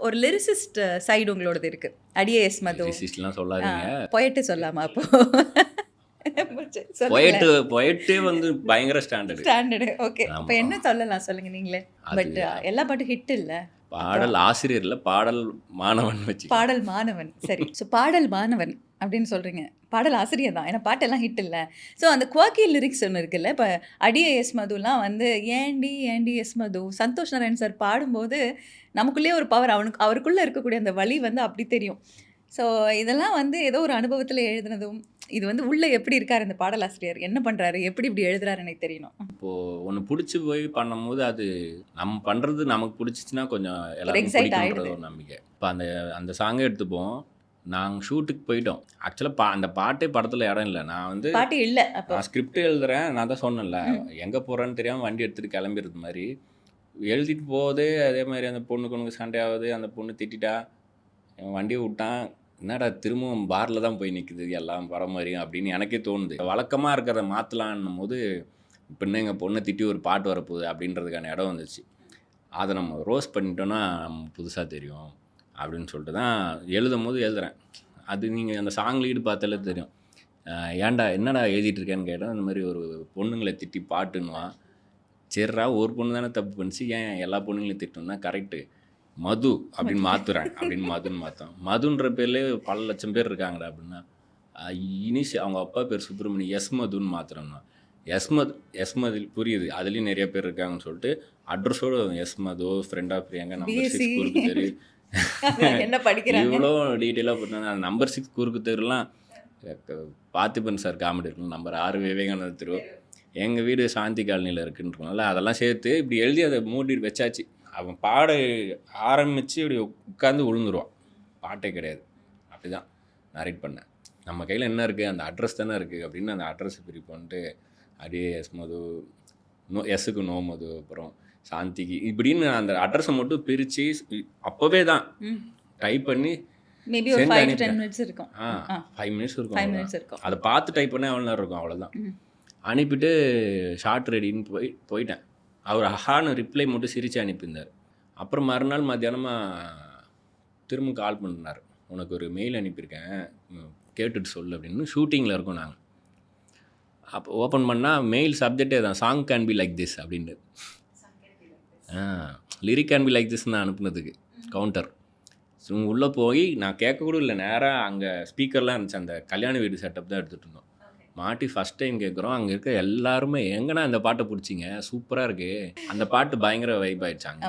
ஒரு lyricist side உங்களோடது இருக்கு. அடியே எஸ் மது. லிரிசிஸ்ட்லாம் சொல்லாதீங்க. பொயட்டு சொல்லாமா அப்போ? பொயட்டே வந்து பயங்கர ஸ்டாண்டர்டு. ஸ்டாண்டர்டு. ஓகே. ஆமா. அப்ப என்ன சொல்லலாம் சொல்லுங்க நீங்களே. பட் எல்லா பாட்டும் ஹிட் இல்ல. பாடல் ஆசிரியர் இல்ல, பாடல் மாணவன் வச்சு. பாடல் மாணவன். சரி. ஸோ பாடல் மாணவன் அப்படின்னு சொல்றீங்க. பாடல் ஆசிரியர் தான். ஏன்னா பாட்டெல்லாம் ஹிட் இல்ல. ஸோ அந்த குவாக்கி லிரிக்ஸ் ஒன்று இருக்குல்ல. இப்போ அடியே எஸ் மதுலாம் வந்து ஏண்டி ஏண்டி எஸ் மது சந்தோஷ் நாராயண் சார் பாடும்போது நமக்குள்ளேயே ஒரு பவர் அவருக்குள்ளே இருக்கக்கூடிய அந்த வலி வந்து அப்படி தெரியும். ஸோ இதெல்லாம் வந்து ஏதோ ஒரு அனுபவத்தில் எழுதுனதும் இது வந்து உள்ளே எப்படி இருக்கார் இந்த பாடலாசிரியர், என்ன பண்ணுறாரு, எப்படி இப்படி எழுதுறாரு எனக்கு தெரியணும். இப்போது ஒன்று பிடிச்சி போய் பண்ணும்போது அது நம்ம பண்ணுறது நமக்கு பிடிச்சிச்சின்னா கொஞ்சம் எல்லாரும் எக்ஸைட் பிடிக்கும்ன்றது ஆகிடுது. ஒரு நம்பிக்கை. இப்போ அந்த சாங்கை எடுத்துப்போம். நாங்கள் ஷூட்டுக்கு போயிட்டோம். ஆக்சுவலாக அந்த பாட்டே படத்தில் இடம் இல்லை. நான் வந்து பாட்டு இல்லை அப்போ. நான் ஸ்கிரிப்ட் எழுதுறேன். நான் தான் சொன்னேன்ல, எங்கே போகிறேன்னு தெரியாமல் வண்டி எடுத்துகிட்டு கிளம்பிடுறது மாதிரி எழுதிட்டு போகுது. அதே மாதிரி அந்த பொண்ணுக்கு சண்டை ஆகுது. அந்த பொண்ணு திட்டிட்டா, என் வண்டியை விட்டான். என்னடா திரும்பவும் பாரில் தான் போய் நிற்குது எல்லாம் வர மாதிரியும் அப்படின்னு எனக்கே தோணுது. வழக்கமாக இருக்கிறத மாற்றலான்னும் போது இப்போ இன்னும் எங்கள் பொண்ணை திட்டி ஒரு பாட்டு வரப்போகுது அப்படின்றதுக்கான இடம் வந்துச்சு. அதை நம்ம ரோஸ் பண்ணிட்டோன்னா நம்ம புதுசாக தெரியும் அப்படின்னு சொல்லிட்டு தான் எழுதும் போது எழுதுகிறேன். அது நீங்கள் அந்த சாங் லீடு பார்த்தாலே தெரியும். ஏன்டா என்னடா எழுதிட்டு இருக்கேன்னு கேட்டால் இந்த மாதிரி ஒரு பொண்ணுங்களை திட்டி பாட்டுன்னுவான். சரிடா ஒரு பொண்ணு தானே தப்பு பண்ணிச்சு, ஏன் எல்லா பொண்ணுங்களையும் திட்டணும்னா கரெக்டு மது அப்படின்னு மாற்றுறேன் அப்படின்னு மதுன்னு மாற்றோம். மதுன்ற பேர்லேயே பல லட்சம் பேர் இருக்காங்கடா அப்படின்னா அவங்க அப்பா பேர் சுப்பிரமணியம், எஸ் மதுன்னு மாற்றுறோம்னா எஸ் மது புரியுது, அதுலேயும் நிறைய பேர் இருக்காங்கன்னு சொல்லிட்டு அட்ரஸோடு S Madhu friend of Priyanka number 6 குறுக்கு தெரு என்ன படிக்கிறாங்க இவ்வளோ டீட்டெயிலாக போட்டாங்க. அந்த நம்பர் 6 குறுக்கு தெருலாம் பார்த்திபன் சார் காமெடி இருக்கும். நம்பர் 6 விவேகானந்த தெரு, எங்கள் வீடு சாந்தி காலனியில் இருக்குன்றனால அதெல்லாம் சேர்த்து இப்படி எழுதி அதை மூடி வச்சாச்சு. அவன் பாட ஆரம்பித்து இப்படி உட்காந்து விழுந்துருவான். பாட்டே கிடையாது. அப்படி தான் நரேட் பண்ணேன். நம்ம கையில் என்ன இருக்குது, அந்த அட்ரஸ் தானே இருக்குது அப்படின்னு அந்த அட்ரஸ் பிரிப்போன்ட்டு அப்படியே எஸ் மது, எஸ்ஸுக்கு நோ மது, அப்புறம் சாந்திக்கு இப்படின்னு அந்த அட்ரஸை மட்டும் பிரித்து அப்போவே தான் டைப் பண்ணி மேபி ஒரு 5 to 10 minutes இருக்கும். 5 minutes இருக்கும். 5 minutes இருக்கும். அதை பார்த்து டைப் பண்ணால் எவ்வளோ நேரம் இருக்கும், அவ்வளோதான். அனுப்பிட்டு ஷார்ட் ரெடின்னு போயிட்டேன். அவர் அஹான்னு ரிப்ளை மட்டும் சிரித்து அனுப்பியிருந்தார். அப்புறம் மறுநாள் மத்தியானமாக திரும்ப கால் பண்ணினார். உனக்கு ஒரு மெயில் அனுப்பியிருக்கேன், கேட்டுட்டு சொல்லு அப்படின்னு. ஷூட்டிங்கில் இருக்கோம் நாங்கள். அப்போ ஓப்பன் பண்ணால் மெயில் சப்ஜெக்டே தான், song can be like this அப்படின்ட்டு. Lyric can be like this நான் அனுப்புனதுக்கு கவுண்டர். ஸோ உள்ளே போய் நான் கேட்க கூட இல்லை, நேராக அங்கே ஸ்பீக்கர்லாம் இருந்துச்சு. அந்த கல்யாண வீடு செட்டப் தான் எடுத்துகிட்டு இருந்தோம். மாட்டி ஃபஸ்ட் டைம் கேட்குறோம். அங்கே இருக்க எல்லாருமே எங்கன்னா இந்த பாட்டை பிடிச்சிங்க, சூப்பராக இருக்குது. அந்த பாட்டு பயங்கர வைப் ஆயிடுச்சு அங்கே.